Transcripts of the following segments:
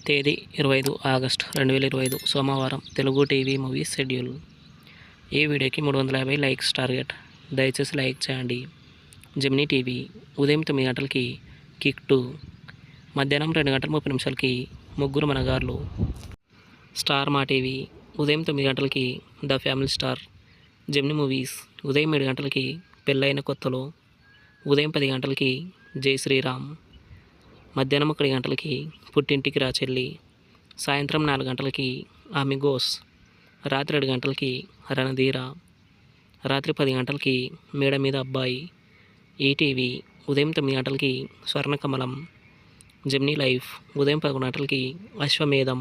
తేదీ 25 ఆగస్టు 2025 సోమవారం. Telugu TV movies schedule. ఈ వీడియోకి 350 లైక్స్ టార్గెట్. దయచేసి లైక్ చేయండి. జెమినీ టీవీ ఉదయం 9 గంటలకి కిక్ 2, మధ్యాహ్నం 2:30 ముగ్గురు మనగార్లు. స్టార్ మా టీవీ ఉదయం 9 గంటలకి the family star. Gemini movies ఉదయం 7 గంటలకి పెళ్ళైన కొత్తలో. ఉదయం 10 గంటలకి జై శ్రీరామ్. మధ్యాహ్నం 1 గంటలకి పుట్టింటికి రా చెల్లి. సాయంత్రం 4 గంటలకి అమిగోస్. రాత్రి 7 గంటలకి రణధీర. రాత్రి 10 గంటలకి మేడ మీద అబ్బాయి. ఈటీవీ ఉదయం 9 గంటలకి స్వర్ణకమలం. జెమినీ లైఫ్ ఉదయం 11 గంటలకి అశ్వమేధం.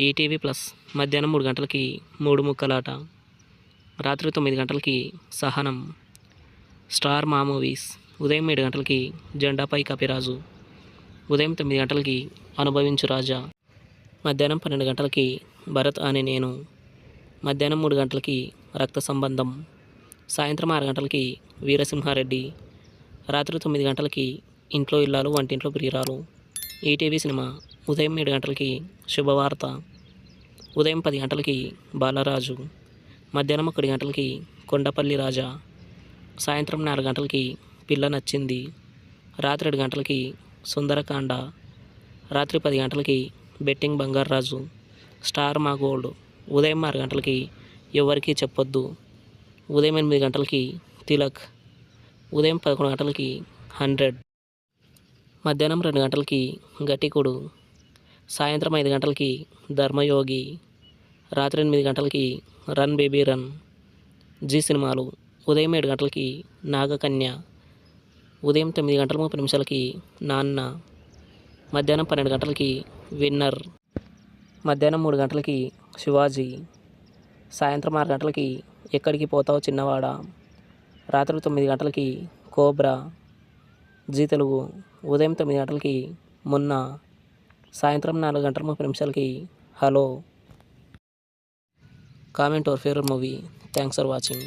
ఈటీవీ ప్లస్ మధ్యాహ్నం 3 గంటలకి 3 ముక్కలాట. రాత్రి 9 గంటలకి సహనం. స్టార్ మా మూవీస్ ఉదయం 7 గంటలకి జెండాపై కపిరాజు. ఉదయం 9 గంటలకి అనుభవించు రాజా. మధ్యాహ్నం 12 గంటలకి భరత్ అనే నేను. మధ్యాహ్నం 3 గంటలకి రక్త సంబంధం. సాయంత్రం 6 గంటలకి వీరసింహారెడ్డి. రాత్రి 9 గంటలకి ఇంట్లో ఇల్లాలు వంటింట్లో ప్రియురాలు. ఈటీవీ సినిమా ఉదయం 7 గంటలకి శుభవార్త. ఉదయం 10 గంటలకి బాలరాజు. మధ్యాహ్నం 1 గంటలకి కొండపల్లి రాజా. సాయంత్రం 4 గంటలకి పిల్ల నచ్చింది. రాత్రి 7 గంటలకి సుందరకాండ. రాత్రి 10 గంటలకి బెట్టింగ్ బంగారాజు. స్టార్ మా గోల్డ్ ఉదయం 6 గంటలకి ఎవరికీ చెప్పొద్దు. ఉదయం 8 గంటలకి తిలక్. ఉదయం 11 గంటలకి 100. మధ్యాహ్నం 2 గంటలకి గటికుడు. సాయంత్రం 5 గంటలకి ధర్మయోగి. రాత్రి 8 గంటలకి రన్ బేబీ రన్. జీ సినిమాలు ఉదయం 7 గంటలకి నాగకన్య. ఉదయం 9:30 నాన్న. మధ్యాహ్నం 12 గంటలకి విన్నర్. మధ్యాహ్నం 3 గంటలకి శివాజీ. సాయంత్రం 6 గంటలకి ఎక్కడికి పోతావు చిన్నవాడా. రాత్రి 9 గంటలకి కోబ్రా. జీ తెలుగు ఉదయం 9 గంటలకి మున్నా. సాయంత్రం 4:30 hello. Comment your favourite movie. Thanks for watching.